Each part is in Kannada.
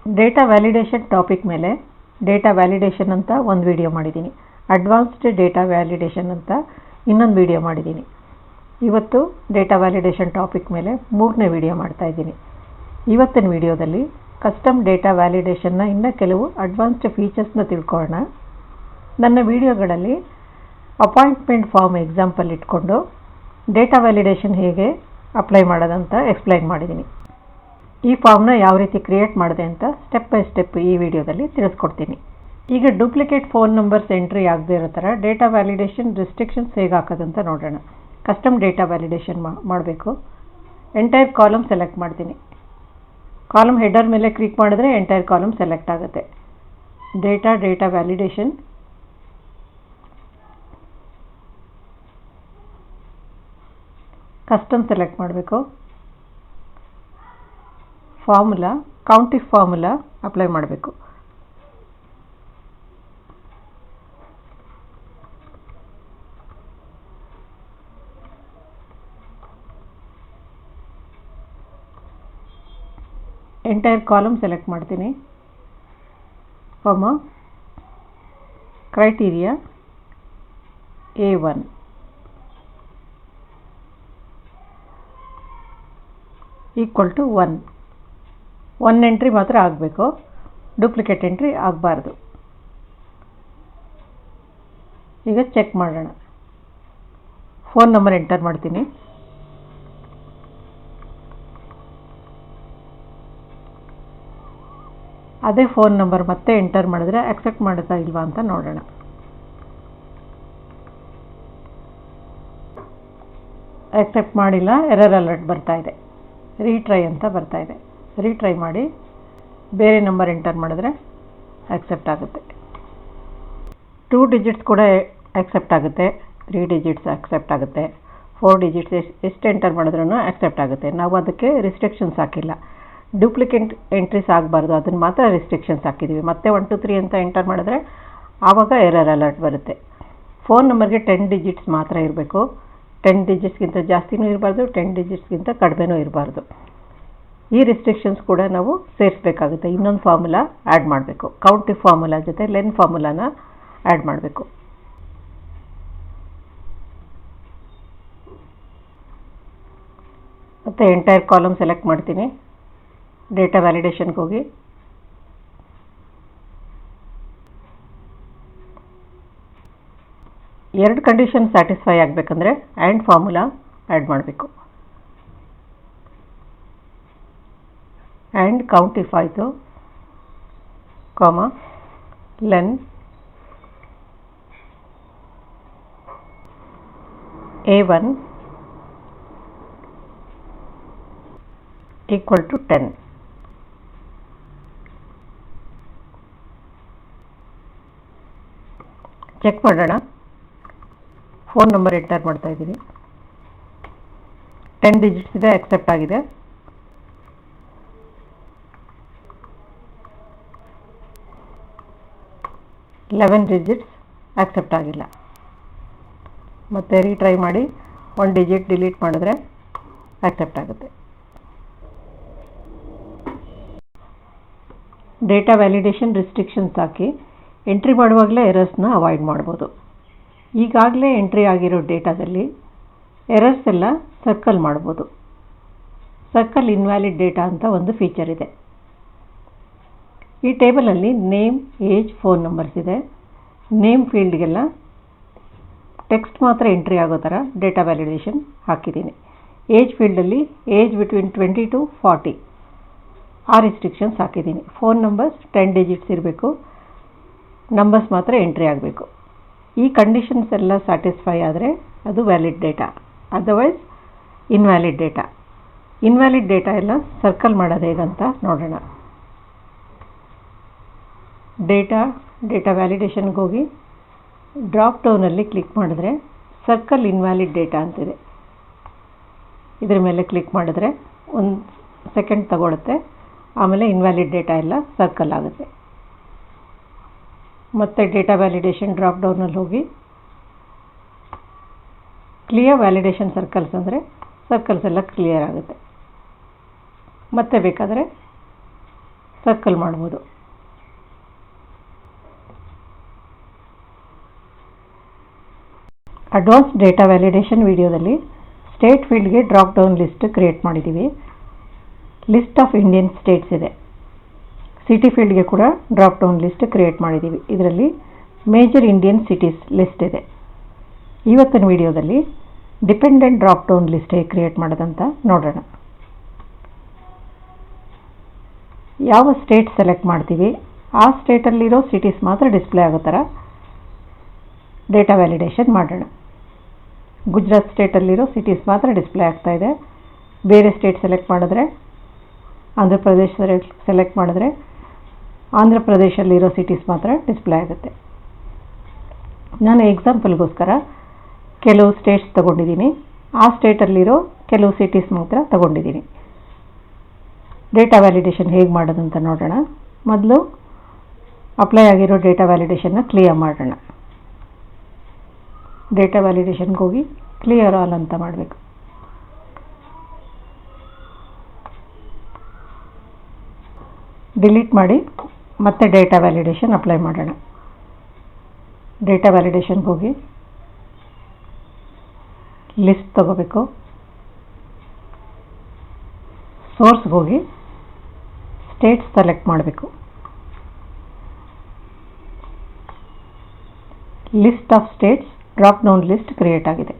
ಡೇಟಾ ವ್ಯಾಲಿಡೇಷನ್ ಟಾಪಿಕ್ ಮೇಲೆ ಡೇಟಾ ವ್ಯಾಲಿಡೇಷನ್ ಅಂತ ಒಂದು ವಿಡಿಯೋ ಮಾಡಿದ್ದೀನಿ. ಅಡ್ವಾನ್ಸ್ಡ್ ಡೇಟಾ ವ್ಯಾಲಿಡೇಷನ್ ಅಂತ ಇನ್ನೊಂದು ವಿಡಿಯೋ ಮಾಡಿದ್ದೀನಿ. ಇವತ್ತು ಡೇಟಾ ವ್ಯಾಲಿಡೇಷನ್ ಟಾಪಿಕ್ ಮೇಲೆ 3ನೇ ವಿಡಿಯೋ ಮಾಡ್ತಾ ಇದ್ದೀನಿ. ಇವತ್ತಿನ ವಿಡಿಯೋದಲ್ಲಿ ಕಸ್ಟಮ್ ಡೇಟಾ ವ್ಯಾಲಿಡೇಷನ್ನ ಇನ್ನೂ ಕೆಲವು ಅಡ್ವಾನ್ಸ್ಡ್ ಫೀಚರ್ಸ್ನ ತಿಳ್ಕೊಳ್ಳೋಣ. ನನ್ನ ವಿಡಿಯೋಗಳಲ್ಲಿ ಅಪಾಯಿಂಟ್ಮೆಂಟ್ ಫಾರ್ಮ್ ಎಕ್ಸಾಂಪಲ್ ಇಟ್ಕೊಂಡು ಡೇಟಾ ವ್ಯಾಲಿಡೇಷನ್ ಹೇಗೆ ಅಪ್ಲೈ ಮಾಡೋದಂತ ಎಕ್ಸ್ಪ್ಲೈನ್ ಮಾಡಿದ್ದೀನಿ. ಈ ಫಾರ್ಮ್ನ ಯಾವ ರೀತಿ ಕ್ರಿಯೇಟ್ ಮಾಡಿದೆ ಅಂತ ಸ್ಟೆಪ್ ಬೈ ಸ್ಟೆಪ್ ಈ ವಿಡಿಯೋದಲ್ಲಿ ತಿಳಿಸ್ಕೊಡ್ತೀನಿ. ಈಗ ಡೂಪ್ಲಿಕೇಟ್ ಫೋನ್ ನಂಬರ್ಸ್ ಎಂಟ್ರಿ ಆಗದೇ ಇರೋ ಥರ ಡೇಟಾ ವ್ಯಾಲಿಡೇಷನ್ ರಿಸ್ಟ್ರಿಕ್ಷನ್ಸ್ ಹೇಗೆ ಹಾಕೋದಂತ ನೋಡೋಣ. ಕಸ್ಟಮ್ ಡೇಟಾ ವ್ಯಾಲಿಡೇಷನ್ ಮಾಡಬೇಕು. ಎಂಟೈರ್ ಕಾಲಮ್ ಸೆಲೆಕ್ಟ್ ಮಾಡ್ತೀನಿ. ಕಾಲಮ್ ಹೆಡರ್ ಮೇಲೆ ಕ್ಲಿಕ್ ಮಾಡಿದ್ರೆ ಎಂಟೈರ್ ಕಾಲಮ್ ಸೆಲೆಕ್ಟ್ ಆಗುತ್ತೆ. ಡೇಟಾ ವ್ಯಾಲಿಡೇಷನ್ ಕಸ್ಟಮ್ ಸೆಲೆಕ್ಟ್ ಮಾಡಬೇಕು. ಫಾರ್ಮುಲಾ ಕೌಂಟಿಫ್ ಫಾರ್ಮುಲಾ ಅಪ್ಲೈ ಮಾಡಬೇಕು. ಎಂಟೈರ್ ಕಾಲಮ್ ಸೆಲೆಕ್ಟ್ ಮಾಡ್ತೀನಿ. Criteria A1 equal to 1 entry ಮಾತ್ರ ಆಗಬೇಕು, ಡೂಪ್ಲಿಕೇಟ್ ಎಂಟ್ರಿ ಆಗಬಾರ್ದು. ಈಗ ಚೆಕ್ ಮಾಡೋಣ. ಫೋನ್ ನಂಬರ್ ಎಂಟರ್ ಮಾಡ್ತೀನಿ. ಅದೇ ಫೋನ್ ನಂಬರ್ ಮತ್ತೆ ಎಂಟರ್ ಮಾಡಿದ್ರೆ ಅಕ್ಸೆಪ್ಟ್ ಮಾಡುತ್ತಾ ಇಲ್ವಾ ಅಂತ ನೋಡೋಣ. ಅಕ್ಸೆಪ್ಟ್ ಮಾಡಿಲ್ಲ, ಎರರ್ ಅಲರ್ಟ್ ಬರ್ತಾ ಇದೆ. ರೀಟ್ರೈ ಅಂತ ಬರ್ತಾ ಇದೆ. ರೀಟ್ರೈ ಮಾಡಿ ಬೇರೆ ನಂಬರ್ ಎಂಟರ್ ಮಾಡಿದ್ರೆ ಅಕ್ಸೆಪ್ಟ್ ಆಗುತ್ತೆ. 2 ಡಿಜಿಟ್ಸ್ ಕೂಡ ಅಕ್ಸೆಪ್ಟ್ ಆಗುತ್ತೆ, 3 ಡಿಜಿಟ್ಸ್ ಅಕ್ಸೆಪ್ಟ್ ಆಗುತ್ತೆ, 4 ಡಿಜಿಟ್ಸ್ ಎಷ್ಟು ಎಂಟರ್ ಮಾಡಿದ್ರೂ ಅಕ್ಸೆಪ್ಟ್ ಆಗುತ್ತೆ. ನಾವು ಅದಕ್ಕೆ ರಿಸ್ಟ್ರಿಕ್ಷನ್ಸ್ ಹಾಕಿಲ್ಲ. ಡೂಪ್ಲಿಕೇಟ್ ಎಂಟ್ರೀಸ್ ಆಗಬಾರ್ದು, ಅದನ್ನು ಮಾತ್ರ ರಿಸ್ಟ್ರಿಕ್ಷನ್ಸ್ ಹಾಕಿದ್ದೀವಿ. ಮತ್ತೆ 1 2 3 ಅಂತ ಎಂಟರ್ ಮಾಡಿದ್ರೆ ಆವಾಗ ಎರರ್ ಅಲರ್ಟ್ ಬರುತ್ತೆ. ಫೋನ್ ನಂಬರ್ಗೆ 10 ಡಿಜಿಟ್ಸ್ ಮಾತ್ರ ಇರಬೇಕು. 10 ಡಿಜಿಟ್ಸ್ಗಿಂತ ಜಾಸ್ತಿನೂ ಇರಬಾರ್ದು, 10 ಡಿಜಿಟ್ಸ್ಗಿಂತ ಕಡಿಮೆನೂ ಇರಬಾರ್ದು. ಈ ರಿಸ್ಟ್ರಿಕ್ಷನ್ಸ್ ಕೂಡ ನಾವು ಸೇರಿಸಬೇಕಾಗುತ್ತೆ. ಇನ್ನೊಂದು ಫಾರ್ಮುಲಾ ಆ್ಯಡ್ ಮಾಡಬೇಕು. ಕೌಂಟಿಫ್ ಫಾರ್ಮುಲಾ ಜೊತೆ ಲೆನ್ ಫಾರ್ಮುಲಾನ ಆ್ಯಡ್ ಮಾಡಬೇಕು. ಮತ್ತು ಎಂಟೈರ್ ಕಾಲಮ್ ಸೆಲೆಕ್ಟ್ ಮಾಡ್ತೀನಿ. ಡೇಟಾ ವ್ಯಾಲಿಡೇಷನ್ಗೆ ಹೋಗಿ ಎರಡು ಕಂಡೀಷನ್ ಸ್ಯಾಟಿಸ್ಫೈ ಆಗಬೇಕಂದ್ರೆ ಆ್ಯಂಡ್ ಫಾರ್ಮುಲಾ ಆ್ಯಡ್ ಮಾಡಬೇಕು. ಆ್ಯಂಡ್ ಕೌಂಟಿಫ್ ಆಯಿತು, len A1 equal to 10. Check ಮಾಡೋಣ. ಫೋನ್ ನಂಬರ್ ಎಂಟರ್ ಮಾಡ್ತಾ ಇದ್ದೀನಿ. 10 ಡಿಜಿಟ್ಸ್ ಇದೆ, ಅಕ್ಸೆಪ್ಟ್ ಆಗಿದೆ. ಲೆವೆನ್ ಡಿಜಿಟ್ಸ್ ಅಕ್ಸೆಪ್ಟ್ ಆಗಿಲ್ಲ. ಮತ್ತು ರೀಟ್ರೈ ಮಾಡಿ 1 ಡಿಜಿಟ್ ಡಿಲೀಟ್ ಮಾಡಿದ್ರೆ ಅಕ್ಸೆಪ್ಟ್ ಆಗುತ್ತೆ. ಡೇಟಾ ವ್ಯಾಲಿಡೇಷನ್ ರಿಸ್ಟ್ರಿಕ್ಷನ್ಸ್ ಹಾಕಿ ಎಂಟ್ರಿ ಮಾಡುವಾಗಲೇ ಎರರ್ಸ್ನ ಅವಾಯ್ಡ್ ಮಾಡ್ಬೋದು. ಈಗಾಗಲೇ ಎಂಟ್ರಿ ಆಗಿರೋ ಡೇಟಾದಲ್ಲಿ ಎರರ್ಸ್ ಎಲ್ಲ ಸರ್ಕಲ್ ಮಾಡ್ಬೋದು. ಸರ್ಕಲ್ ಇನ್ವ್ಯಾಲಿಡ್ ಡೇಟಾ ಅಂತ ಒಂದು ಫೀಚರ್ ಇದೆ. ಈ ಟೇಬಲಲ್ಲಿ ನೇಮ್, ಏಜ್, ಫೋನ್ ನಂಬರ್ಸ್ ಇದೆ. ನೇಮ್ ಫೀಲ್ಡ್ಗೆಲ್ಲ ಟೆಕ್ಸ್ಟ್ ಮಾತ್ರ ಎಂಟ್ರಿ ಆಗೋ ಥರ ಡೇಟಾ ವ್ಯಾಲಿಡೇಷನ್ ಹಾಕಿದ್ದೀನಿ. ಏಜ್ ಫೀಲ್ಡಲ್ಲಿ ಏಜ್ ಬಿಟ್ವೀನ್ 20 to 40 ಆ ರಿಸ್ಟ್ರಿಕ್ಷನ್ಸ್ ಹಾಕಿದ್ದೀನಿ. ಫೋನ್ ನಂಬರ್ಸ್ 10 ಡಿಜಿಟ್ಸ್ ಇರಬೇಕು, ನಂಬರ್ಸ್ ಮಾತ್ರ ಎಂಟ್ರಿ ಆಗಬೇಕು. ಈ ಕಂಡೀಷನ್ಸ್ ಎಲ್ಲ ಸ್ಯಾಟಿಸ್ಫೈ ಆದರೆ ಅದು valid data, otherwise invalid data. Invalid data ಎಲ್ಲ ಸರ್ಕಲ್ ಮಾಡೋದು ಹೇಗಂತ ನೋಡೋಣ. ಡೇಟಾ ವ್ಯಾಲಿಡೇಷನ್ಗೆ ಹೋಗಿ ಡ್ರಾಪ್ ಡೌನಲ್ಲಿ ಕ್ಲಿಕ್ ಮಾಡಿದ್ರೆ ಸರ್ಕಲ್ ಇನ್ವ್ಯಾಲಿಡ್ ಡೇಟಾ ಅಂತಿದೆ. ಇದ್ರ ಮೇಲೆ ಕ್ಲಿಕ್ ಮಾಡಿದ್ರೆ 1 ಸೆಕೆಂಡ್ ತಗೊಳುತ್ತೆ. ಆಮೇಲೆ ಇನ್ವ್ಯಾಲಿಡ್ ಡೇಟಾ ಎಲ್ಲ ಸರ್ಕಲ್ ಆಗುತ್ತೆ. ಮತ್ತು ಡೇಟಾ ವ್ಯಾಲಿಡೇಷನ್ ಡ್ರಾಪ್ ಡೌನಲ್ಲಿ ಹೋಗಿ ಕ್ಲಿಯರ್ ವ್ಯಾಲಿಡೇಷನ್ ಸರ್ಕಲ್ಸ್ ಅಂದರೆ ಸರ್ಕಲ್ಸ್ ಎಲ್ಲ ಕ್ಲಿಯರ್ ಆಗುತ್ತೆ. ಮತ್ತೆ ಬೇಕಾದರೆ ಸರ್ಕಲ್ ಮಾಡ್ಬೋದು. ಅಡ್ವಾನ್ಸ್ ಡೇಟಾ ವ್ಯಾಲಿಡೇಷನ್ ವಿಡಿಯೋದಲ್ಲಿ ಸ್ಟೇಟ್ ಫೀಲ್ಡ್ಗೆ ಡ್ರಾಪ್ ಡೌನ್ ಲಿಸ್ಟ್ ಕ್ರಿಯೇಟ್ ಮಾಡಿದ್ದೀವಿ. ಲಿಸ್ಟ್ ಆಫ್ ಇಂಡಿಯನ್ ಸ್ಟೇಟ್ಸ್ ಇದೆ. ಸಿಟಿ ಫೀಲ್ಡ್ಗೆ ಕೂಡ ಡ್ರಾಪ್ ಡೌನ್ ಲಿಸ್ಟ್ ಕ್ರಿಯೇಟ್ ಮಾಡಿದ್ದೀವಿ. ಇದರಲ್ಲಿ ಮೇಜರ್ ಇಂಡಿಯನ್ ಸಿಟೀಸ್ ಲಿಸ್ಟ್ ಇದೆ. ಇವತ್ತಿನ ವಿಡಿಯೋದಲ್ಲಿ ಡಿಪೆಂಡೆಂಟ್ ಡ್ರಾಪ್ ಡೌನ್ ಲಿಸ್ಟ್ ಹೇಗೆ ಕ್ರಿಯೇಟ್ ಮಾಡೋದಂತ ನೋಡೋಣ. ಯಾವ ಸ್ಟೇಟ್ ಸೆಲೆಕ್ಟ್ ಮಾಡ್ತೀವಿ ಆ ಸ್ಟೇಟಲ್ಲಿರೋ ಸಿಟೀಸ್ ಮಾತ್ರ ಡಿಸ್ಪ್ಲೇ ಆಗೋ ಥರ ಡೇಟಾ ವ್ಯಾಲಿಡೇಷನ್ ಮಾಡೋಣ. ಗುಜರಾತ್ ಸ್ಟೇಟಲ್ಲಿರೋ ಸಿಟೀಸ್ ಮಾತ್ರ ಡಿಸ್ಪ್ಲೇ ಆಗ್ತಾ ಇದೆ. ಬೇರೆ ಸ್ಟೇಟ್ ಸೆಲೆಕ್ಟ್ ಮಾಡಿದ್ರೆ, ಆಂಧ್ರ ಪ್ರದೇಶ ಸೆಲೆಕ್ಟ್ ಮಾಡಿದ್ರೆ ಆಂಧ್ರ ಪ್ರದೇಶಲ್ಲಿರೋ ಸಿಟೀಸ್ ಮಾತ್ರ ಡಿಸ್ಪ್ಲೇ ಆಗುತ್ತೆ. ನಾನು ಎಕ್ಸಾಂಪಲ್ಗೋಸ್ಕರ ಕೆಲವು ಸ್ಟೇಟ್ಸ್ ತಗೊಂಡಿದ್ದೀನಿ. ಆ ಸ್ಟೇಟಲ್ಲಿರೋ ಕೆಲವು ಸಿಟೀಸ್ ಮಾತ್ರ ತಗೊಂಡಿದ್ದೀನಿ. ಡೇಟಾ ವ್ಯಾಲಿಡೇಷನ್ ಹೇಗೆ ಮಾಡೋದಂತ ನೋಡೋಣ. ಮೊದಲು ಅಪ್ಲೈ ಆಗಿರೋ ಡೇಟಾ ವ್ಯಾಲಿಡೇಷನ್ನ ಕ್ಲಿಯರ್ ಮಾಡೋಣ. ಡೇಟಾ ವ್ಯಾಲಿಡೇಷನ್ಗೆ ಹೋಗಿ ಕ್ಲಿಯರ್ ಆಲ್ ಅಂತ ಮಾಡಬೇಕು. ಡಿಲೀಟ್ ಮಾಡಿ ಮತ್ತೆ ಡೇಟಾ ವ್ಯಾಲಿಡೇಷನ್ ಅಪ್ಲೈ ಮಾಡೋಣ. ಡೇಟಾ ವ್ಯಾಲಿಡೇಷನ್ಗೆ ಹೋಗಿ ಲಿಸ್ಟ್ ತಗೋಬೇಕು. ಸೋರ್ಸ್ಗೆ ಹೋಗಿ ಸ್ಟೇಟ್ಸ್ ಸೆಲೆಕ್ಟ್ ಮಾಡಬೇಕು. List of states drop down list create ಆಗಿದೆ.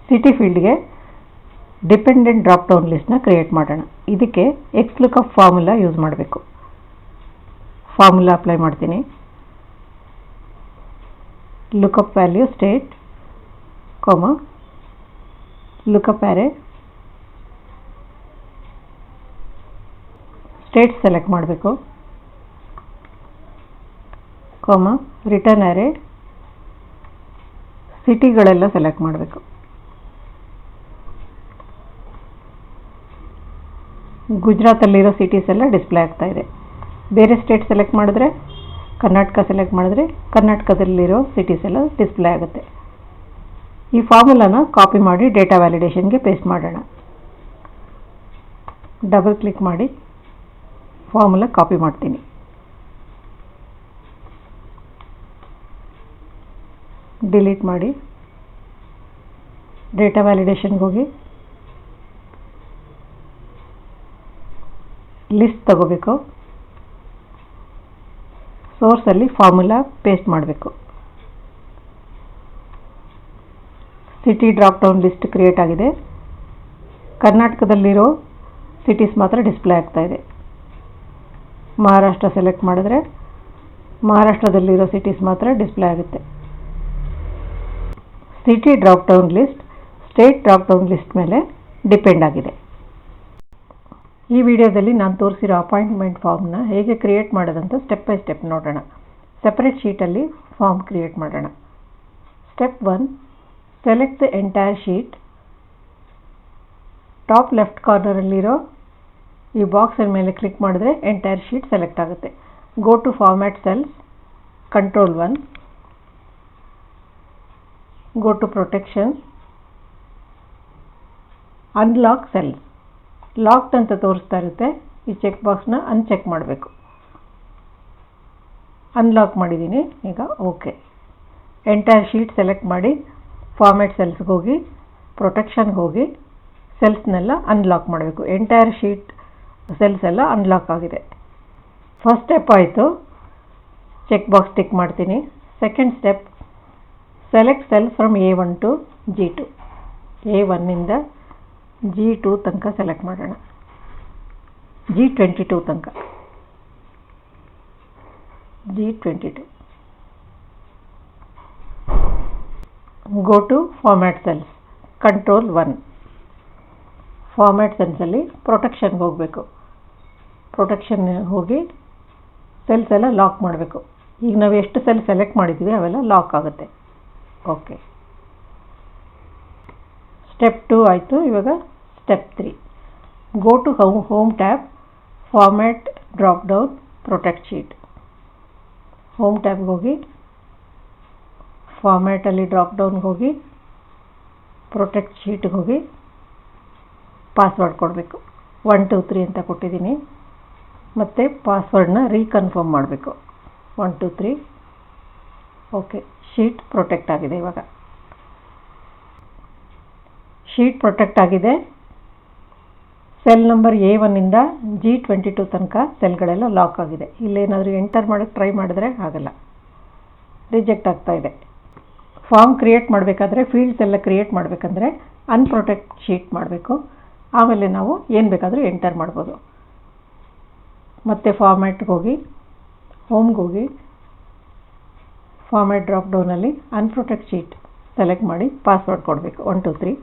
ಸಿಟಿ ಫೀಲ್ಡ್ಗೆ ಡಿಪೆಂಡೆಂಟ್ ಡ್ರಾಪ್ ಡೌನ್ ಲಿಸ್ಟ್ನ ಕ್ರಿಯೇಟ್ ಮಾಡೋಣ. ಇದಕ್ಕೆ XLOOKUP ಫಾರ್ಮುಲಾ ಯೂಸ್ ಮಾಡಬೇಕು. ಫಾರ್ಮುಲಾ ಅಪ್ಲೈ ಮಾಡ್ತೀನಿ. Lookup value state, lookup array, state select ಮಾಡಬೇಕು, ರಿಟರ್ನ್ ಆ್ಯರೆ, ಸಿಟಿಗಳೆಲ್ಲ ಸೆಲೆಕ್ಟ್ ಮಾಡಬೇಕು. ಗುಜರಾತಲ್ಲಿರೋ ಸಿಟೀಸ್ ಎಲ್ಲ ಡಿಸ್ಪ್ಲೇ ಆಗ್ತಾ ಇದೆ. ಬೇರೆ ಸ್ಟೇಟ್ ಸೆಲೆಕ್ಟ್ ಮಾಡಿದ್ರೆ, ಕರ್ನಾಟಕ ಸೆಲೆಕ್ಟ್ ಮಾಡಿದ್ರೆ ಕರ್ನಾಟಕದಲ್ಲಿರೋ ಸಿಟೀಸ್ ಎಲ್ಲ ಡಿಸ್ಪ್ಲೇ ಆಗುತ್ತೆ. ಈ ಫಾರ್ಮುಲಾನ ಕಾಪಿ ಮಾಡಿ ಡೇಟಾ ವ್ಯಾಲಿಡೇಷನ್ಗೆ ಪೇಸ್ಟ್ ಮಾಡೋಣ. ಡಬಲ್ ಕ್ಲಿಕ್ ಮಾಡಿ ಫಾರ್ಮುಲಾ ಕಾಪಿ ಮಾಡ್ತೀನಿ. ಡಿಲೀಟ್ ಮಾಡಿ ಡೇಟಾ ವ್ಯಾಲಿಡೇಷನ್ಗೆ ಹೋಗಿ ಲಿಸ್ಟ್ ತಗೋಬೇಕು. ಸೋರ್ಸಲ್ಲಿ ಫಾರ್ಮುಲಾ ಪೇಸ್ಟ್ ಮಾಡಬೇಕು. City drop down list create ಆಗಿದೆ. ಕರ್ನಾಟಕದಲ್ಲಿರೋ ಸಿಟೀಸ್ ಮಾತ್ರ ಡಿಸ್ಪ್ಲೇ ಆಗ್ತಾ ಇದೆ. ಮಹಾರಾಷ್ಟ್ರ ಸೆಲೆಕ್ಟ್ ಮಾಡಿದ್ರೆ ಮಹಾರಾಷ್ಟ್ರದಲ್ಲಿರೋ ಸಿಟೀಸ್ ಮಾತ್ರ ಡಿಸ್ಪ್ಲೇ ಆಗುತ್ತೆ. City drop down list state drop down list ಮೇಲೆ ಡಿಪೆಂಡ್ ಆಗಿದೆ. ಈ ವಿಡಿಯೋದಲ್ಲಿ ನಾನು ತೋರಿಸಿರೋ ಅಪಾಯಿಂಟ್ಮೆಂಟ್ ಫಾರ್ಮ್ನ ಹೇಗೆ ಕ್ರಿಯೇಟ್ ಮಾಡೋದಂತ ಸ್ಟೆಪ್ ಬೈ ಸ್ಟೆಪ್ ನೋಡೋಣ. ಸೆಪರೇಟ್ ಶೀಟಲ್ಲಿ ಫಾರ್ಮ್ ಕ್ರಿಯೇಟ್ ಮಾಡೋಣ. Step 1, select the entire sheet. Top left ಕಾರ್ನರಲ್ಲಿರೋ ಈ ಬಾಕ್ಸಿನ ಮೇಲೆ ಕ್ಲಿಕ್ ಮಾಡಿದ್ರೆ ಎಂಟೈರ್ ಶೀಟ್ ಸೆಲೆಕ್ಟ್ ಆಗುತ್ತೆ. Go to format cells, Ctrl 1, go to protection, unlock cells. Locked ಅಂತ ತೋರಿಸ್ತಾ ಇರುತ್ತೆ. ಈ ಚೆಕ್ ಬಾಕ್ಸ್ನ ಅನ್ಚೆಕ್ ಮಾಡಬೇಕು. ಅನ್ಲಾಕ್ ಮಾಡಿದ್ದೀನಿ. ಈಗ ಓಕೆ. ಎಂಟೈರ್ ಶೀಟ್ ಸೆಲೆಕ್ಟ್ ಮಾಡಿ ಫಾರ್ಮ್ಯಾಟ್ ಸೆಲ್ಸ್ಗೆ ಹೋಗಿ ಪ್ರೊಟೆಕ್ಷನ್ಗೆ ಹೋಗಿ ಸೆಲ್ಸ್ನೆಲ್ಲ ಅನ್ಲಾಕ್ ಮಾಡಬೇಕು. ಎಂಟೈರ್ ಶೀಟ್ ಸೆಲ್ಸ್ ಎಲ್ಲ ಅನ್ಲಾಕ್ ಆಗಿದೆ. ಫಸ್ಟ್ ಸ್ಟೆಪ್ ಆಯಿತು. ಚೆಕ್ ಬಾಕ್ಸ್ ಟಿಕ್ ಮಾಡ್ತೀನಿ. Second step, select cell from A1 to G2. A1ಇಂದ G2 ತನಕ ಸೆಲೆಕ್ಟ್ ಮಾಡೋಣ. G22 ತನಕ. G22. Go to format cells, Ctrl 1. Format ಸೆಲ್ಸಲ್ಲಿ ಪ್ರೊಟೆಕ್ಷನ್ಗೆ ಹೋಗಬೇಕು. ಪ್ರೊಟೆಕ್ಷನ್ ಹೋಗಿ ಸೆಲ್ಸ್ ಎಲ್ಲ ಲಾಕ್ ಮಾಡಬೇಕು. ಈಗ ನಾವು ಎಷ್ಟು ಸೆಲ್ ಸೆಲೆಕ್ಟ್ ಮಾಡಿದ್ದೀವಿ ಅವೆಲ್ಲ ಲಾಕ್ ಆಗುತ್ತೆ. ಓಕೆ. ಸ್ಟೆಪ್ 2 ಆಯಿತು. ಇವಾಗ step 3, go to home tab, format drop down, protect sheet. Home ಟ್ಯಾಬ್ಗೆ ಹೋಗಿ ಫಾರ್ಮ್ಯಾಟಲ್ಲಿ ಡ್ರಾಪ್ ಡೌನ್ಗೆ ಹೋಗಿ ಪ್ರೊಟೆಕ್ಟ್ ಶೀಟ್ಗೆ ಹೋಗಿ ಪಾಸ್ವರ್ಡ್ ಕೊಡಬೇಕು. 123 ಅಂತ ಕೊಟ್ಟಿದ್ದೀನಿ. ಮತ್ತು ಪಾಸ್ವರ್ಡ್ನ ರೀಕನ್ಫರ್ಮ್ ಮಾಡಬೇಕು. 123. ಓಕೆ, ಶೀಟ್ ಪ್ರೊಟೆಕ್ಟ್ ಆಗಿದೆ. ಇವಾಗ ಶೀಟ್ ಪ್ರೊಟೆಕ್ಟ್ ಆಗಿದೆ. ಸೆಲ್ ನಂಬರ್ A1ಇಂದ G22 ತನಕ ಸೆಲ್ಗಳೆಲ್ಲ ಲಾಕ್ ಆಗಿದೆ. ಇಲ್ಲೇನಾದರೂ ಎಂಟರ್ ಮಾಡೋಕ್ಕೆ ಟ್ರೈ ಮಾಡಿದ್ರೆ ಆಗಲ್ಲ, ರಿಜೆಕ್ಟ್ ಆಗ್ತಾ ಇದೆ. ಫಾರ್ಮ್ ಕ್ರಿಯೇಟ್ ಮಾಡಬೇಕಾದ್ರೆ, ಫೀಲ್ಡ್ಸ್ ಎಲ್ಲ ಕ್ರಿಯೇಟ್ ಮಾಡಬೇಕಂದ್ರೆ ಅನ್ಪ್ರೊಟೆಕ್ಟ್ ಶೀಟ್ ಮಾಡಬೇಕು. ಆಮೇಲೆ ನಾವು ಏನು ಬೇಕಾದರೂ ಎಂಟರ್ ಮಾಡ್ಬೋದು. ಮತ್ತು ಫಾರ್ಮ್ಯಾಟ್ಗೆ ಹೋಗಿ, ಹೋಮ್ಗೆ ಹೋಗಿ, ಫಾರ್ಮ್ಯಾಟ್ ಡ್ರಾಪ್ ಡೌನಲ್ಲಿ ಅನ್ಪ್ರೊಟೆಕ್ಟ್ ಶೀಟ್ ಸೆಲೆಕ್ಟ್ ಮಾಡಿ ಪಾಸ್ವರ್ಡ್ ಕೊಡಬೇಕು. 123.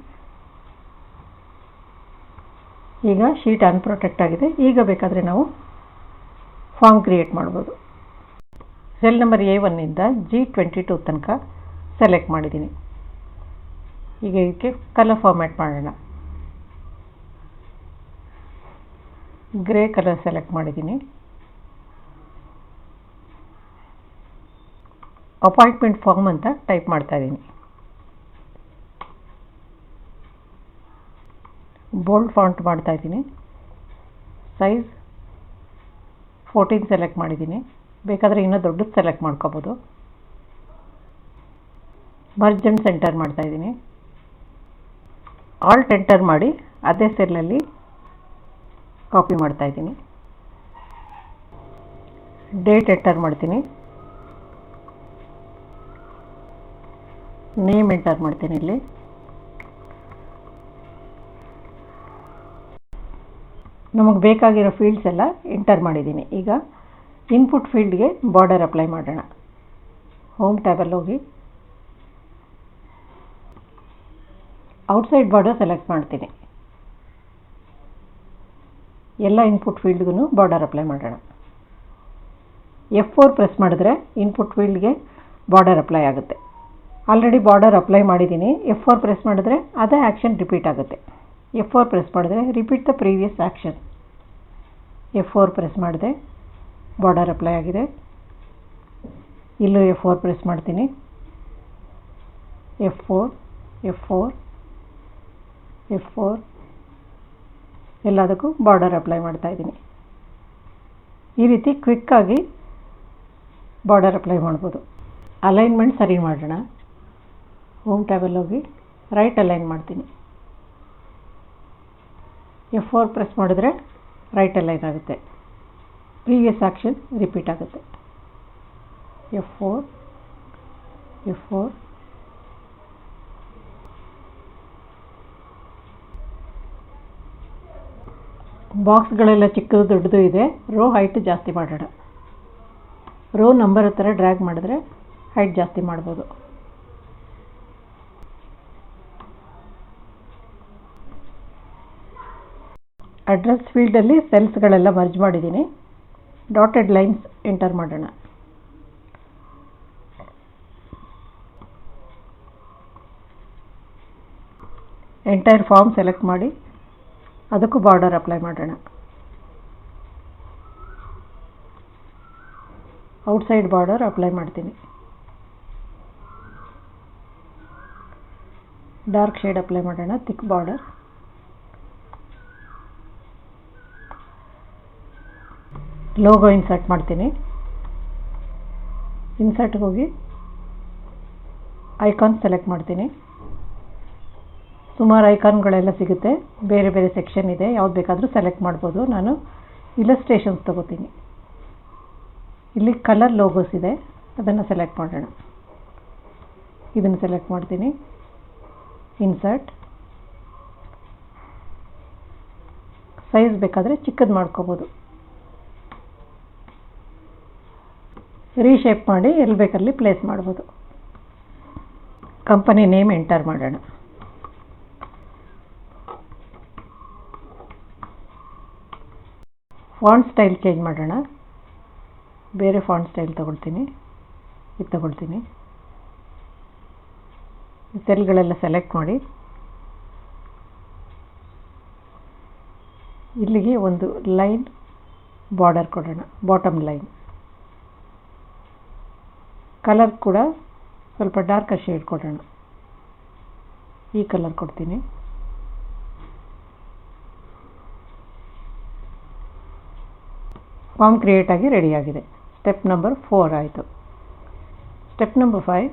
ಈಗ ಶೀಟ್ ಅನ್ಪ್ರೊಟೆಕ್ಟ್ ಆಗಿದೆ. ಈಗ ಬೇಕಾದರೆ ನಾವು ಫಾರ್ಮ್ ಕ್ರಿಯೇಟ್ ಮಾಡ್ಬೋದು. ಸೆಲ್ ನಂಬರ್ A1ಇಂದ G22 ತನಕ ಸೆಲೆಕ್ಟ್ ಮಾಡಿದ್ದೀನಿ. ಈಗ ಇದಕ್ಕೆ ಕಲರ್ ಫಾರ್ಮ್ಯಾಟ್ ಮಾಡೋಣ. ಗ್ರೇ ಕಲರ್ ಸೆಲೆಕ್ಟ್ ಮಾಡಿದ್ದೀನಿ. ಅಪಾಯಿಂಟ್ಮೆಂಟ್ ಫಾರ್ಮ್ ಅಂತ ಟೈಪ್ ಮಾಡ್ತಾ ಇದ್ದೀನಿ. ಬೋಲ್ಡ್ ಫಾಂಟ್ ಮಾಡ್ತಾ ಇದ್ದೀನಿ. ಸೈಜ್ 14 ಸೆಲೆಕ್ಟ್ ಮಾಡಿದ್ದೀನಿ. ಬೇಕಾದರೆ ಇನ್ನೂ ದೊಡ್ಡದು ಸೆಲೆಕ್ಟ್ ಮಾಡ್ಕೋಬೋದು. ಮರ್ಜ್ ಆ್ಯಂಡ್ ಸೆಂಟರ್ ಮಾಡ್ತಾ ಇದ್ದೀನಿ. ಆಲ್ಟ್ ಎಂಟರ್ ಮಾಡಿ ಅದೇ ಸೆಲ್ಲಲ್ಲಿ ಕಾಪಿ ಮಾಡ್ತಾ ಇದ್ದೀನಿ. ಡೇಟ್ ಎಂಟರ್ ಮಾಡ್ತೀನಿ. ನೇಮ್ ಎಂಟರ್ ಮಾಡ್ತೀನಿ. ಇಲ್ಲಿ ನಮಗೆ ಬೇಕಾಗಿರೋ ಫೀಲ್ಡ್ಸ್ ಎಲ್ಲ ಎಂಟರ್ ಮಾಡಿದ್ದೀನಿ. ಈಗ ಇನ್ಪುಟ್ ಫೀಲ್ಡ್ಗೆ ಬಾರ್ಡರ್ ಅಪ್ಲೈ ಮಾಡೋಣ. ಹೋಮ್ ಟ್ಯಾಬಲ್ಲಿ ಹೋಗಿ ಔಟ್ಸೈಡ್ ಬಾರ್ಡರ್ ಸೆಲೆಕ್ಟ್ ಮಾಡ್ತೀನಿ. ಎಲ್ಲ ಇನ್ಪುಟ್ ಫೀಲ್ಡ್ಗೂ ಬಾರ್ಡರ್ ಅಪ್ಲೈ ಮಾಡೋಣ. F4 ಪ್ರೆಸ್ ಮಾಡಿದ್ರೆ ಇನ್ಪುಟ್ ಫೀಲ್ಡ್ಗೆ ಬಾರ್ಡರ್ ಅಪ್ಲೈ ಆಗುತ್ತೆ. ಆಲ್ರೆಡಿ ಬಾರ್ಡರ್ ಅಪ್ಲೈ ಮಾಡಿದ್ದೀನಿ. F4 ಪ್ರೆಸ್ ಮಾಡಿದ್ರೆ ಅದೇ ಆ್ಯಕ್ಷನ್ ರಿಪೀಟ್ ಆಗುತ್ತೆ. F4 ಪ್ರೆಸ್ ಮಾಡಿದ್ರೆ repeat the previous action. F4 press ಮಾಡಿದೆ, ಬಾರ್ಡರ್ ಅಪ್ಲೈ ಆಗಿದೆ. ಇಲ್ಲೂ F4 ಪ್ರೆಸ್ ಮಾಡ್ತೀನಿ. F4 F4 F4 ಎಲ್ಲದಕ್ಕೂ ಬಾರ್ಡರ್ ಅಪ್ಲೈ ಮಾಡ್ತಾ ಇದ್ದೀನಿ. ಈ ರೀತಿ ಕ್ವಿಕ್ಕಾಗಿ ಬಾರ್ಡರ್ ಅಪ್ಲೈ ಮಾಡ್ಬೋದು. ಅಲೈನ್ಮೆಂಟ್ ಸರಿ ಮಾಡೋಣ. ಹೋಮ್ ಟ್ಯಾಬಲ್ಲಿ ಹೋಗಿ ರೈಟ್ ಅಲೈನ್ ಮಾಡ್ತೀನಿ. F4 ಪ್ರೆಸ್ ಮಾಡಿದ್ರೆ ರೈಟ್ ಅಲೈನ್ ಆಗುತ್ತೆ. ಪ್ರೀವಿಯಸ್ ಆ್ಯಕ್ಷನ್ ರಿಪೀಟ್ ಆಗುತ್ತೆ. F4 F4 ಬಾಕ್ಸ್ಗಳೆಲ್ಲ ಚಿಕ್ಕದು ದೊಡ್ಡದು ಇದೆ. ರೋ ಹೈಟ್ ಜಾಸ್ತಿ ಮಾಡೋಣ. ರೋ ನಂಬರ್ ಹತ್ರ ಡ್ರ್ಯಾಗ್ ಮಾಡಿದ್ರೆ ಹೈಟ್ ಜಾಸ್ತಿ ಮಾಡ್ಬೋದು. ಅಡ್ರೆಸ್ ಫೀಲ್ಡಲ್ಲಿ ಸೆಲ್ಸ್ಗಳೆಲ್ಲ ಮರ್ಜ್ ಮಾಡಿದ್ದೀನಿ. ಡಾಟೆಡ್ ಲೈನ್ಸ್ ಎಂಟರ್ ಮಾಡೋಣ. ಎಂಟೈರ್ ಫಾರ್ಮ್ ಸೆಲೆಕ್ಟ್ ಮಾಡಿ ಅದಕ್ಕೂ ಬಾರ್ಡರ್ ಅಪ್ಲೈ ಮಾಡೋಣ. ಔಟ್ಸೈಡ್ ಬಾರ್ಡರ್ ಅಪ್ಲೈ ಮಾಡ್ತೀನಿ. ಡಾರ್ಕ್ ಶೇಡ್ ಅಪ್ಲೈ ಮಾಡೋಣ. Thick border. ಲೋಗೋ ಇನ್ಸರ್ಟ್ ಮಾಡ್ತೀನಿ. ಇನ್ಸರ್ಟ್ಗೆ ಹೋಗಿ ಐಕಾನ್ ಸೆಲೆಕ್ಟ್ ಮಾಡ್ತೀನಿ. ಸುಮಾರು ಐಕಾನ್ಗಳೆಲ್ಲ ಸಿಗುತ್ತೆ. ಬೇರೆ ಬೇರೆ ಸೆಕ್ಷನ್ ಇದೆ. ಯಾವ್ದು ಬೇಕಾದರೂ ಸೆಲೆಕ್ಟ್ ಮಾಡ್ಬೋದು. ನಾನು ಇಲಸ್ಟ್ರೇಷನ್ಸ್ ತೊಗೋತೀನಿ. ಇಲ್ಲಿ ಕಲರ್ ಲೋಗೋಸ್ ಇದೆ, ಅದನ್ನು ಸೆಲೆಕ್ಟ್ ಮಾಡೋಣ. ಇದನ್ನು ಸೆಲೆಕ್ಟ್ ಮಾಡ್ತೀನಿ. ಇನ್ಸರ್ಟ್. ಸೈಜ್ ಬೇಕಾದರೆ ಚಿಕ್ಕದು ಮಾಡ್ಕೋಬೋದು. ರೀಶೇಪ್ ಮಾಡಿ ಎಲ್ಲಿ ಬೇಕಲ್ಲಿ ಪ್ಲೇಸ್ ಮಾಡ್ಬೋದು. ಕಂಪನಿ ನೇಮ್ ಎಂಟರ್ ಮಾಡೋಣ. ಫಾಂಟ್ ಸ್ಟೈಲ್ ಚೇಂಜ್ ಮಾಡೋಣ. ಬೇರೆ ಫಾಂಟ್ ಸ್ಟೈಲ್ ತೊಗೊಳ್ತೀನಿ. ಇದು ತೊಗೊಳ್ತೀನಿ. ಸೆಲ್ಗಳೆಲ್ಲ ಸೆಲೆಕ್ಟ್ ಮಾಡಿ ಇಲ್ಲಿಗೆ ಒಂದು ಲೈನ್ ಬಾರ್ಡರ್ ಕೊಡೋಣ. Bottom line. ಕಲರ್ ಕೂಡ ಸ್ವಲ್ಪ ಡಾರ್ಕರ್ ಶೇಡ್ ಕೊಡೋಣ. ಈ ಕಲರ್ ಕೊಡ್ತೀನಿ. ಫಾರ್ಮ್ ಕ್ರಿಯೇಟ್ ಆಗಿ ರೆಡಿಯಾಗಿದೆ. ಸ್ಟೆಪ್ ನಂಬರ್ 4 ಆಯಿತು. Step number 5,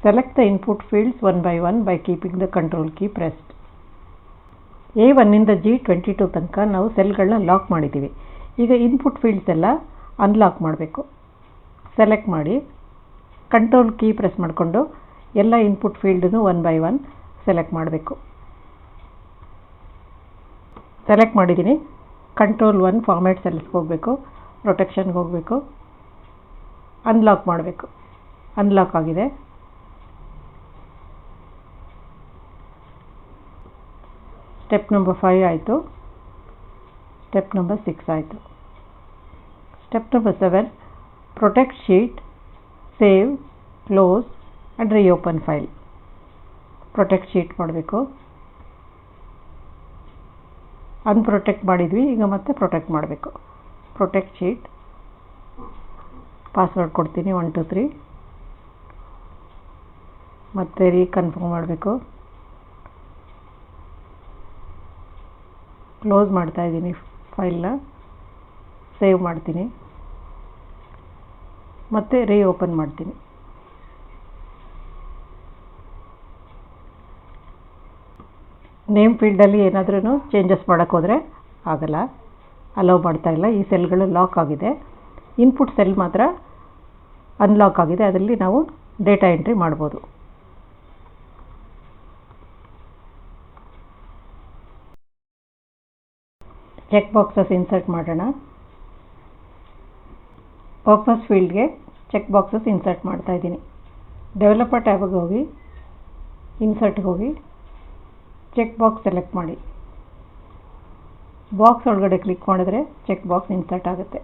select the input fields one by one by keeping the control key pressed. A1 ಇಂದ G22 ತನಕ ನಾವು ಸೆಲ್ಗಳನ್ನ ಲಾಕ್ ಮಾಡಿದ್ದೀವಿ. ಈಗ ಇನ್ಪುಟ್ ಫೀಲ್ಡ್ಸ್ ಎಲ್ಲ ಅನ್ಲಾಕ್ ಮಾಡಬೇಕು. ಸೆಲೆಕ್ಟ್ ಮಾಡಿ ಕಂಟ್ರೋಲ್ ಕೀ ಪ್ರೆಸ್ ಮಾಡಿಕೊಂಡು ಎಲ್ಲ ಇನ್ಪುಟ್ ಫೀಲ್ಡನ್ನು ಒನ್ ಬೈ ಒನ್ ಸೆಲೆಕ್ಟ್ ಮಾಡಬೇಕು. ಸೆಲೆಕ್ಟ್ ಮಾಡಿದ್ದೀನಿ. ಕಂಟ್ರೋಲ್ 1 ಫಾರ್ಮ್ಯಾಟ್ ಸೆಲ್ಸ್ಗೆ ಹೋಗಬೇಕು, ಪ್ರೊಟೆಕ್ಷನ್ಗೆ ಹೋಗಬೇಕು, ಅನ್ಲಾಕ್ ಮಾಡಬೇಕು. ಅನ್ಲಾಕ್ ಆಗಿದೆ. ಸ್ಟೆಪ್ ನಂಬರ್ 5 ಆಯಿತು. ಸ್ಟೆಪ್ ನಂಬರ್ 6 ಆಯಿತು. Step number 7, protect sheet, save, close and reopen file. Protect sheet ಮಾಡಬೇಕು. ಅನ್ಪ್ರೊಟೆಕ್ಟ್ ಮಾಡಿದ್ವಿ, ಈಗ ಮತ್ತೆ ಪ್ರೊಟೆಕ್ಟ್ ಮಾಡಬೇಕು. ಪ್ರೊಟೆಕ್ಟ್ ಶೀಟ್, ಪಾಸ್ವರ್ಡ್ ಕೊಡ್ತೀನಿ 1 2 3, ಮತ್ತೆ ರೀಕನ್ಫರ್ಮ್ ಮಾಡಬೇಕು. ಕ್ಲೋಸ್ ಮಾಡ್ತಾ ಇದ್ದೀನಿ ಫೈಲ್ನ, ಸೇವ್ ಮಾಡ್ತೀನಿ, ಮತ್ತೆ ರೀಓಪನ್ ಮಾಡ್ತೀನಿ. ನೇಮ್ ಫೀಲ್ಡಲ್ಲಿ ಏನಾದ್ರೂ ಚೇಂಜಸ್ ಮಾಡೋಕ್ಕೆ ಹೋದರೆ ಆಗಲ್ಲ, ಅಲೋ ಮಾಡ್ತಾ ಇಲ್ಲ. ಈ ಸೆಲ್ಗಳು ಲಾಕ್ ಆಗಿದೆ. ಇನ್ಪುಟ್ ಸೆಲ್ ಮಾತ್ರ ಅನ್ಲಾಕ್ ಆಗಿದೆ, ಅದರಲ್ಲಿ ನಾವು ಡೇಟಾ ಎಂಟ್ರಿ ಮಾಡ್ಬೋದು. ಚೆಕ್ ಬಾಕ್ಸಸ್ ಇನ್ಸರ್ಟ್ ಮಾಡೋಣ. ಪರ್ಪಸ್ ಫೀಲ್ಡ್ಗೆ ಚೆಕ್ ಬಾಕ್ಸಸ್ ಇನ್ಸರ್ಟ್ ಮಾಡ್ತಾ ಇದ್ದೀನಿ. ಡೆವಲಪರ್ ಟ್ಯಾಬ್ಗೆ ಹೋಗಿ, ಇನ್ಸರ್ಟ್ಗೆ ಹೋಗಿ, ಚೆಕ್ ಬಾಕ್ಸ್ ಸೆಲೆಕ್ಟ್ ಮಾಡಿ. ಬಾಕ್ಸ್ ಒಳಗಡೆ ಕ್ಲಿಕ್ ಮಾಡಿದ್ರೆ ಚೆಕ್ ಬಾಕ್ಸ್ ಇನ್ಸರ್ಟ್ ಆಗುತ್ತೆ.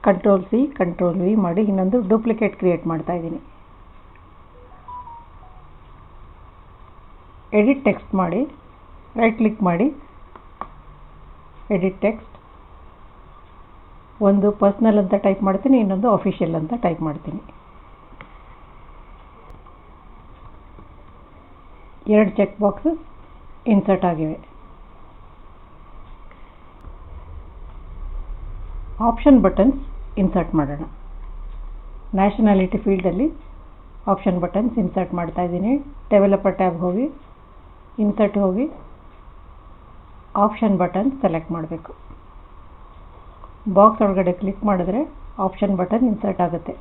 ಕಂಟ್ರೋಲ್ C, ಕಂಟ್ರೋಲ್ V ಮಾಡಿ ಇನ್ನೊಂದು ಡೂಪ್ಲಿಕೇಟ್ ಕ್ರಿಯೇಟ್ ಮಾಡ್ತಾ ಇದ್ದೀನಿ. ಎಡಿಟ್ ಟೆಕ್ಸ್ಟ್ ಮಾಡಿ, ರೈಟ್ ಕ್ಲಿಕ್ ಮಾಡಿ, ಎಡಿಟ್ ಟೆಕ್ಸ್ಟ್. ಒಂದು ಪರ್ಸ್ನಲ್ ಅಂತ ಟೈಪ್ ಮಾಡ್ತೀನಿ, ಇನ್ನೊಂದು ಅಫಿಷಿಯಲ್ ಅಂತ ಟೈಪ್ ಮಾಡ್ತೀನಿ. 2 ಚೆಕ್ ಬಾಕ್ಸಸ್ ಇನ್ಸರ್ಟ್ ಆಗಿವೆ. ಆಪ್ಷನ್ ಬಟನ್ಸ್ ಇನ್ಸರ್ಟ್ ಮಾಡೋಣ. ನ್ಯಾಷನಾಲಿಟಿ ಫೀಲ್ಡಲ್ಲಿ ಆಪ್ಷನ್ ಬಟನ್ಸ್ ಇನ್ಸರ್ಟ್ ಮಾಡ್ತಾ ಇದ್ದೀನಿ. ಡೆವಲಪರ್ ಟ್ಯಾಬ್ಗೆ ಹೋಗಿ, ಇನ್ಸರ್ಟ್ ಹೋಗಿ, ಆಪ್ಷನ್ ಬಟನ್ ಸೆಲೆಕ್ಟ್ ಮಾಡಬೇಕು. ಬಾಕ್ಸ್ ಒಳಗಡೆ ಕ್ಲಿಕ್ ಮಾಡಿದ್ರೆ ಆಪ್ಷನ್ ಬಟನ್ ಇನ್ಸರ್ಟ್ ಆಗುತ್ತೆ.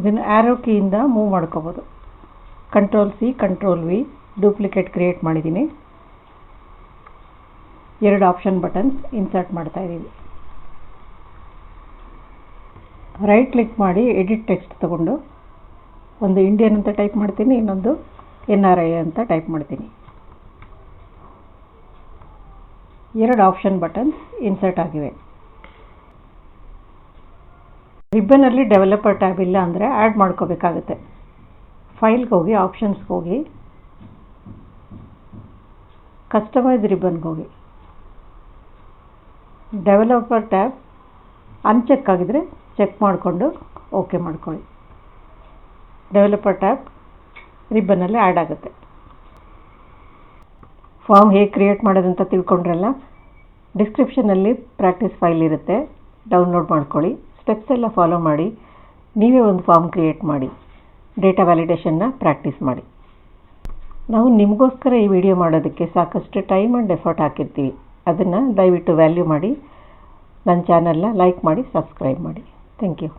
ಇದನ್ನು ಆ್ಯರೋ ಕೀಯಿಂದ ಮೂವ್ ಮಾಡ್ಕೋಬೋದು. Control C, control V, duplicate create ಮಾಡಿದ್ದೀನಿ. 2 ಆಪ್ಷನ್ ಬಟನ್ಸ್ ಇನ್ಸರ್ಟ್ ಮಾಡ್ತಾ ಇದ್ದೀವಿ. ರೈಟ್ ಕ್ಲಿಕ್ ಮಾಡಿ ಎಡಿಟ್ ಟೆಕ್ಸ್ಟ್ ತಗೊಂಡು ಒಂದು ಇಂಡಿಯನ್ ಅಂತ ಟೈಪ್ ಮಾಡ್ತೀನಿ, ಇನ್ನೊಂದು NRI ಅಂತ ಟೈಪ್ ಮಾಡ್ತೀನಿ. 2 ಆಪ್ಷನ್ ಬಟನ್ಸ್ ಇನ್ಸರ್ಟ್ ಆಗಿವೆ. ರಿಬ್ಬನಲ್ಲಿ ಡೆವಲಪರ್ ಟ್ಯಾಬ್ ಇಲ್ಲ ಅಂದರೆ ಆ್ಯಡ್ ಮಾಡ್ಕೋಬೇಕಾಗುತ್ತೆ. ಫೈಲ್ಗೆ ಹೋಗಿ, ಆಪ್ಷನ್ಸ್ಗೆ ಹೋಗಿ, ಕಸ್ಟಮೈಸ್ ರಿಬ್ಬನ್ಗೆ ಹೋಗಿ, ಡೆವಲಪರ್ ಟ್ಯಾಬ್ ಅನ್ಚೆಕ್ ಆಗಿದ್ರೆ ಚೆಕ್ ಮಾಡಿಕೊಂಡು ಓಕೆ ಮಾಡ್ಕೊಳ್ಳಿ. ಡೆವಲಪರ್ ಟ್ಯಾಬ್ ರಿಬ್ಬನಲ್ಲಿ ಆ್ಯಡ್ ಆಗುತ್ತೆ. ಫಾರ್ಮ್ ಹೇಗೆ ಕ್ರಿಯೇಟ್ ಮಾಡೋದಂತ ತಿಳ್ಕೊಂಡ್ರಲ್ಲ. ಡಿಸ್ಕ್ರಿಪ್ಷನಲ್ಲಿ ಪ್ರಾಕ್ಟೀಸ್ ಫೈಲ್ ಇರುತ್ತೆ, ಡೌನ್ಲೋಡ್ ಮಾಡ್ಕೊಳ್ಳಿ. ಸ್ಟೆಪ್ಸ್ ಎಲ್ಲ ಫಾಲೋ ಮಾಡಿ ನೀವೇ ಒಂದು ಫಾರ್ಮ್ ಕ್ರಿಯೇಟ್ ಮಾಡಿ ಡೇಟಾ ವ್ಯಾಲಿಡೇಷನ್ನ ಪ್ರಾಕ್ಟೀಸ್ ಮಾಡಿ. ನಾವು ನಿಮಗೋಸ್ಕರ ಈ ವಿಡಿಯೋ ಮಾಡೋದಕ್ಕೆ ಸಾಕಷ್ಟು ಟೈಮ್ ಆ್ಯಂಡ್ ಎಫರ್ಟ್ ಹಾಕಿರ್ತೀವಿ. ಅದನ್ನು ದಯವಿಟ್ಟು ವ್ಯಾಲ್ಯೂ ಮಾಡಿ. ನನ್ನ ಚಾನಲ್ನ ಲೈಕ್ ಮಾಡಿ, ಸಬ್ಸ್ಕ್ರೈಬ್ ಮಾಡಿ. Thank you.